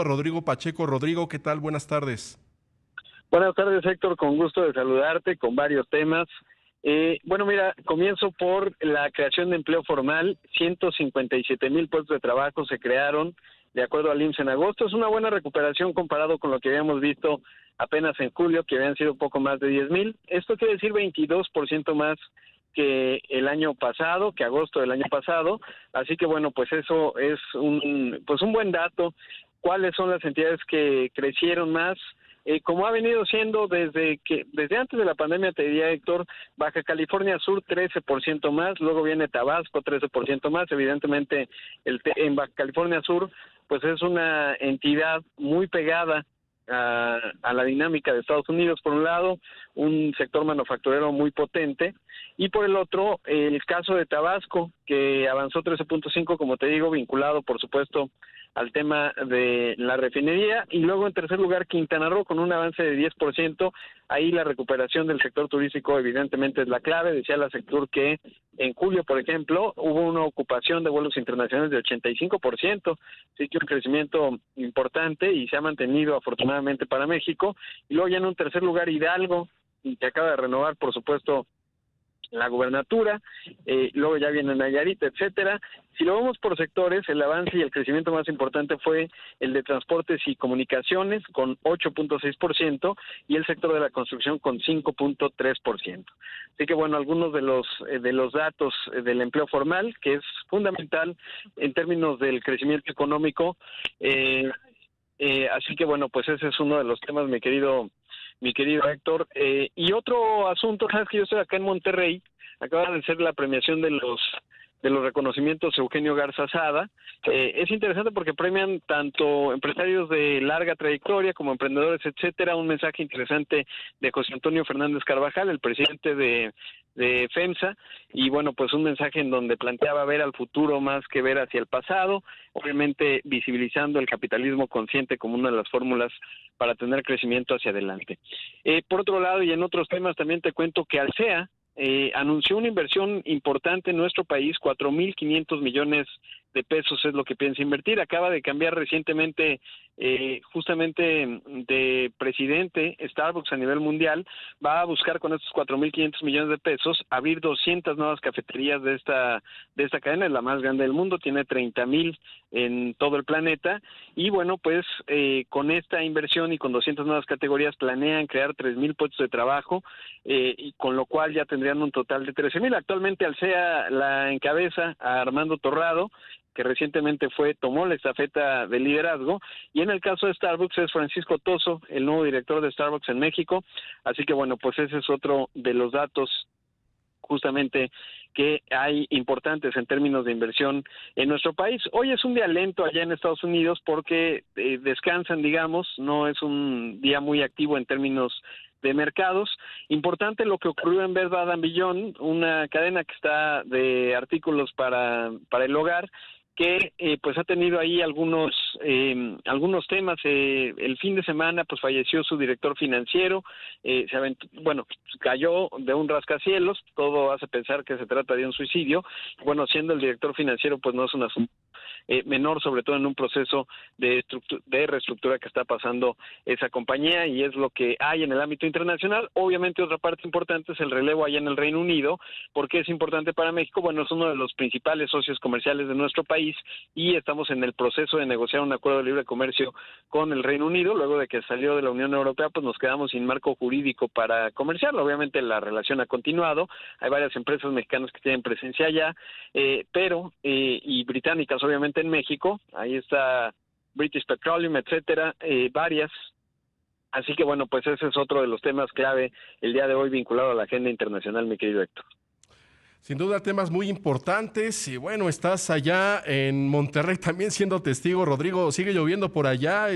Rodrigo Pacheco. Rodrigo, ¿qué tal? Buenas tardes. Buenas tardes, Héctor, con gusto de saludarte con varios temas. Bueno, mira, comienzo por la creación de empleo formal. 157,000 puestos de trabajo se crearon de acuerdo al IMSS en agosto. Es una buena recuperación comparado con lo que habíamos visto apenas en julio, que habían sido poco más de 10,000. Esto quiere decir 22% más que el año pasado, que agosto del año pasado. Así que bueno, pues eso es un buen dato. ¿Cuáles son las entidades que crecieron más? Como ha venido siendo desde antes de la pandemia, te diría, Héctor, Baja California Sur 13% más, luego viene Tabasco 13% más. Evidentemente en Baja California Sur pues es una entidad muy pegada a la dinámica de Estados Unidos, por un lado, un sector manufacturero muy potente, y por el otro, el caso de Tabasco, que avanzó 13.5, como te digo, vinculado, por supuesto, al tema de la refinería. Y luego, en tercer lugar, Quintana Roo, con un avance de 10%. Ahí la recuperación del sector turístico evidentemente es la clave. Decía la sector que en julio, por ejemplo, hubo una ocupación de vuelos internacionales de 85%, así que un crecimiento importante y se ha mantenido afortunadamente para México. Y luego ya en un tercer lugar, Hidalgo, que acaba de renovar, por supuesto, la gubernatura, luego ya viene Nayarit, etcétera. Si lo vemos por sectores, el avance y el crecimiento más importante fue el de transportes y comunicaciones con 8.6% y el sector de la construcción con 5.3%. Así que bueno, algunos de los datos del empleo formal, que es fundamental en términos del crecimiento económico. Así que bueno, pues ese es uno de los temas, mi querido Héctor. Y otro asunto, sabes que yo estoy acá en Monterrey, acaba de ser la premiación de los reconocimientos Eugenio Garza Sada. Es interesante porque premian tanto empresarios de larga trayectoria como emprendedores, etcétera. Un mensaje interesante de José Antonio Fernández Carvajal, el presidente de FEMSA, y bueno, pues un mensaje en donde planteaba ver al futuro más que ver hacia el pasado, obviamente visibilizando el capitalismo consciente como una de las fórmulas para tener crecimiento hacia adelante. Por otro lado, y en otros temas también te cuento que Alsea anunció una inversión importante en nuestro país. 4,500 millones de pesos es lo que piensa invertir. Acaba de cambiar recientemente justamente de presidente Starbucks a nivel mundial. Va a buscar con estos 4,500 millones de pesos abrir 200 nuevas cafeterías de esta cadena. Es la más grande del mundo, tiene 30,000 en todo el planeta, y bueno, pues con esta inversión y con 200 nuevas categorías planean crear 3,000 puestos de trabajo, y con lo cual ya tendrían un total de 13,000. Actualmente Alsea la encabeza a Armando Torrado, que recientemente tomó la estafeta de liderazgo, y en el caso de Starbucks es Francisco Toso, el nuevo director de Starbucks en México. Así que bueno, pues ese es otro de los datos justamente que hay importantes en términos de inversión en nuestro país. Hoy es un día lento allá en Estados Unidos porque descansan, digamos, no es un día muy activo en términos de mercados. Importante lo que ocurrió en Bed Bath & Beyond, una cadena que está de artículos para el hogar, que pues ha tenido ahí algunos temas. El fin de semana pues falleció su director financiero, cayó de un rascacielos. Todo hace pensar que se trata de un suicidio. Bueno, siendo el director financiero pues no es un asunto menor, sobre todo en un proceso de reestructura que está pasando esa compañía, y es lo que hay en el ámbito internacional. Obviamente otra parte importante es el relevo allá en el Reino Unido. ¿Por qué es importante para México? Bueno, es uno de los principales socios comerciales de nuestro país y estamos en el proceso de negociar un acuerdo de libre comercio con el Reino Unido. Luego de que salió de la Unión Europea, pues nos quedamos sin marco jurídico para comerciarlo. Obviamente la relación ha continuado, hay varias empresas mexicanas que tienen presencia allá, y británicas obviamente en México. Ahí está British Petroleum, etcétera, varias. Así que bueno, pues ese es otro de los temas clave el día de hoy vinculado a la agenda internacional, mi querido Héctor. Sin duda, temas muy importantes. Y bueno, estás allá en Monterrey también siendo testigo, Rodrigo. ¿Sigue lloviendo por allá?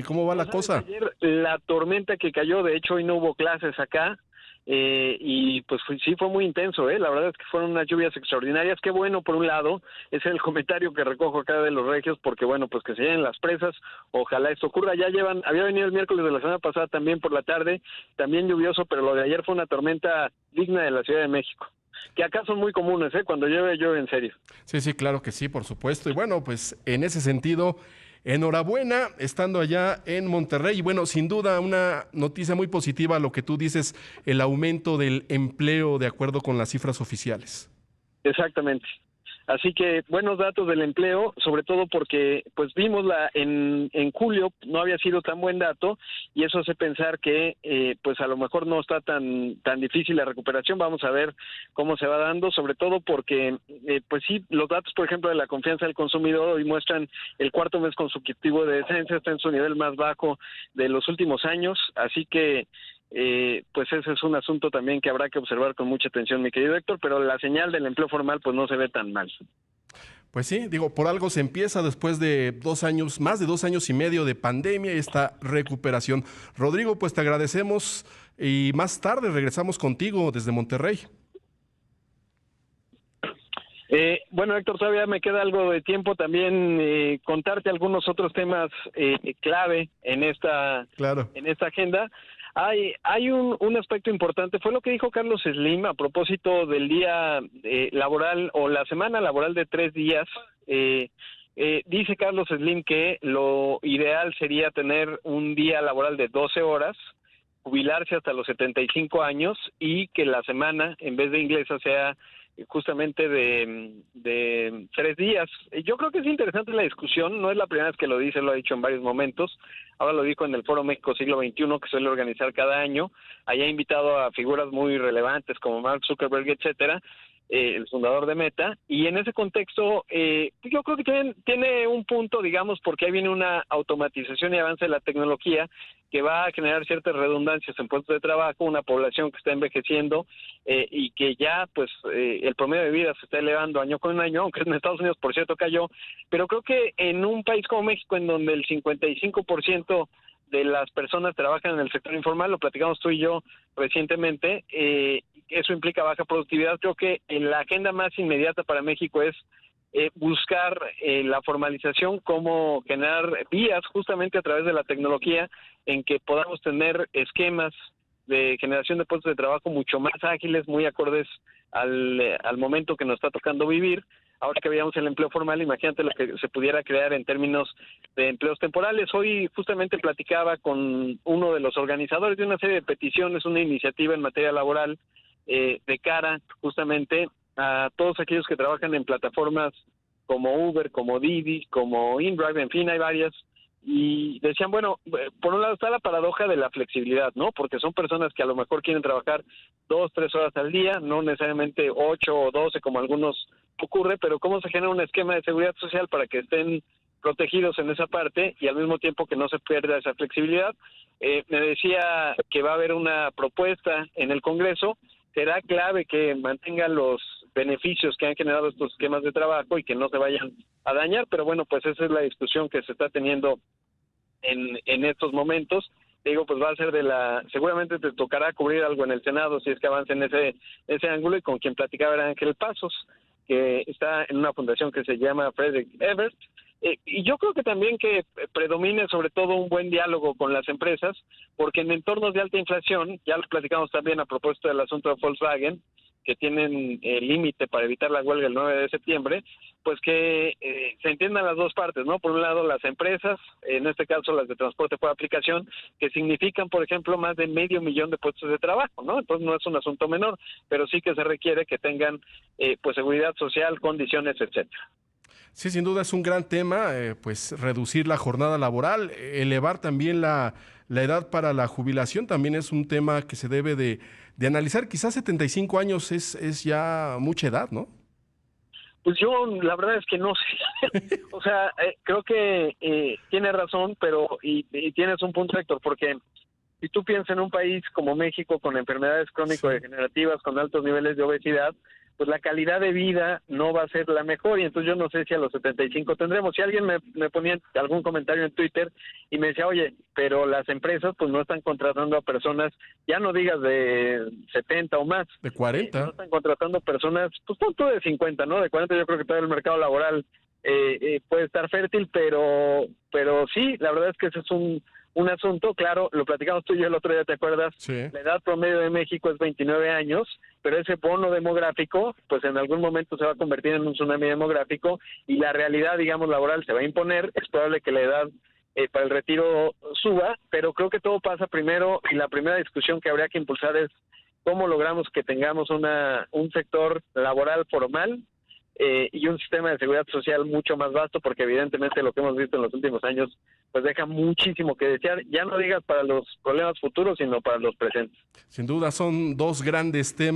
¿Cómo va la cosa? Ayer la tormenta que cayó, de hecho hoy no hubo clases acá, y pues sí fue muy intenso. La verdad es que fueron unas lluvias extraordinarias. Qué bueno, por un lado, es el comentario que recojo acá de los regios, porque bueno, pues que se llenen las presas, ojalá esto ocurra. Había venido el miércoles de la semana pasada también por la tarde, también lluvioso, pero lo de ayer fue una tormenta digna de la Ciudad de México, que acá son muy comunes. Cuando llueve en serio. Sí, claro que sí, por supuesto. Y bueno, pues en ese sentido, Enhorabuena estando allá en Monterrey. Y bueno, sin duda una noticia muy positiva lo que tú dices, el aumento del empleo de acuerdo con las cifras oficiales. Exactamente. Así que buenos datos del empleo, sobre todo porque pues vimos en julio no había sido tan buen dato y eso hace pensar que pues a lo mejor no está tan difícil la recuperación. Vamos a ver cómo se va dando, sobre todo porque pues sí, los datos por ejemplo de la confianza del consumidor hoy muestran el cuarto mes consecutivo de descenso, está en su nivel más bajo de los últimos años, así que pues ese es un asunto también que habrá que observar con mucha atención, mi querido Héctor, pero la señal del empleo formal pues no se ve tan mal. Pues sí, digo, por algo se empieza después de 2 años, más de 2 años y medio de pandemia y esta recuperación. Rodrigo, pues te agradecemos y más tarde regresamos contigo desde Monterrey. Bueno, Héctor, todavía me queda algo de tiempo también contarte algunos otros temas clave en esta agenda. Hay un aspecto importante, fue lo que dijo Carlos Slim a propósito del día laboral o la semana laboral de 3 días. Dice Carlos Slim que lo ideal sería tener un día laboral de 12 horas, jubilarse hasta los 75 años y que la semana, en vez de inglesa, sea justamente de 3 días. Yo creo que es interesante la discusión, no es la primera vez que lo dice, lo ha dicho en varios momentos, ahora lo dijo en el Foro México Siglo XXI que suele organizar cada año, allá ha invitado a figuras muy relevantes como Mark Zuckerberg, etcétera, el fundador de Meta, y en ese contexto yo creo que tiene un punto, digamos, porque ahí viene una automatización y avance de la tecnología que va a generar ciertas redundancias en puestos de trabajo, una población que está envejeciendo y que ya pues el promedio de vida se está elevando año con año, aunque en Estados Unidos por cierto cayó, pero creo que en un país como México en donde el 55% de las personas trabajan en el sector informal, lo platicamos tú y yo recientemente, eso implica baja productividad. Creo que la agenda más inmediata para México es buscar la formalización, cómo generar vías justamente a través de la tecnología en que podamos tener esquemas de generación de puestos de trabajo mucho más ágiles, muy acordes al momento que nos está tocando vivir. Ahora que veíamos el empleo formal, imagínate lo que se pudiera crear en términos de empleos temporales. Hoy justamente platicaba con uno de los organizadores de una serie de peticiones, una iniciativa en materia laboral de cara justamente a todos aquellos que trabajan en plataformas como Uber, como Didi, como InDrive, en fin, hay varias, y decían, bueno, por un lado está la paradoja de la flexibilidad, ¿no? Porque son personas que a lo mejor quieren trabajar 2, 3 horas al día, no necesariamente 8 o 12 como algunos ocurre, pero cómo se genera un esquema de seguridad social para que estén protegidos en esa parte y al mismo tiempo que no se pierda esa flexibilidad. Me decía que va a haber una propuesta en el Congreso. Será clave que mantengan los beneficios que han generado estos esquemas de trabajo y que no se vayan a dañar, pero bueno, pues esa es la discusión que se está teniendo en estos momentos. Te digo, pues va a ser seguramente te tocará cubrir algo en el Senado si es que avanza en ese ángulo, y con quien platicaba era Ángel Pasos, que está en una fundación que se llama Frederick Ebert, y yo creo que también que predomine sobre todo un buen diálogo con las empresas, porque en entornos de alta inflación, ya lo platicamos también a propósito del asunto de Volkswagen, que tienen el límite para evitar la huelga el 9 de septiembre, pues que se entiendan las dos partes, ¿no? Por un lado, las empresas, en este caso las de transporte por aplicación, que significan, por ejemplo, más de 500,000 de puestos de trabajo, ¿no? Entonces no es un asunto menor, pero sí que se requiere que tengan, pues, seguridad social, condiciones, etcétera. Sí, sin duda es un gran tema, pues reducir la jornada laboral, elevar también la edad para la jubilación, también es un tema que se debe de analizar. Quizás 75 años es ya mucha edad, ¿no? Pues yo la verdad es que no sé. O sea, creo que tiene razón, pero y tienes un punto, Héctor, porque si tú piensas en un país como México con enfermedades crónico-degenerativas, con altos niveles de obesidad, pues la calidad de vida no va a ser la mejor, y entonces yo no sé si a los 75 tendremos. Si alguien me ponía algún comentario en Twitter y me decía, oye, pero las empresas pues no están contratando a personas, ya no digas de 70 o más. De 40. No están contratando personas, pues punto de 50, ¿no? De 40 yo creo que todavía el mercado laboral puede estar fértil, pero sí, la verdad es que ese es un asunto, claro, lo platicamos tú y yo el otro día, ¿te acuerdas? Sí. La edad promedio de México es 29 años, pero ese bono demográfico, pues en algún momento se va a convertir en un tsunami demográfico y la realidad, digamos, laboral se va a imponer. Es probable que la edad para el retiro suba, pero creo que todo pasa primero y la primera discusión que habría que impulsar es cómo logramos que tengamos un sector laboral formal y un sistema de seguridad social mucho más vasto, porque evidentemente lo que hemos visto en los últimos años pues deja muchísimo que desear, ya no digas para los problemas futuros, sino para los presentes. Sin duda son dos grandes temas.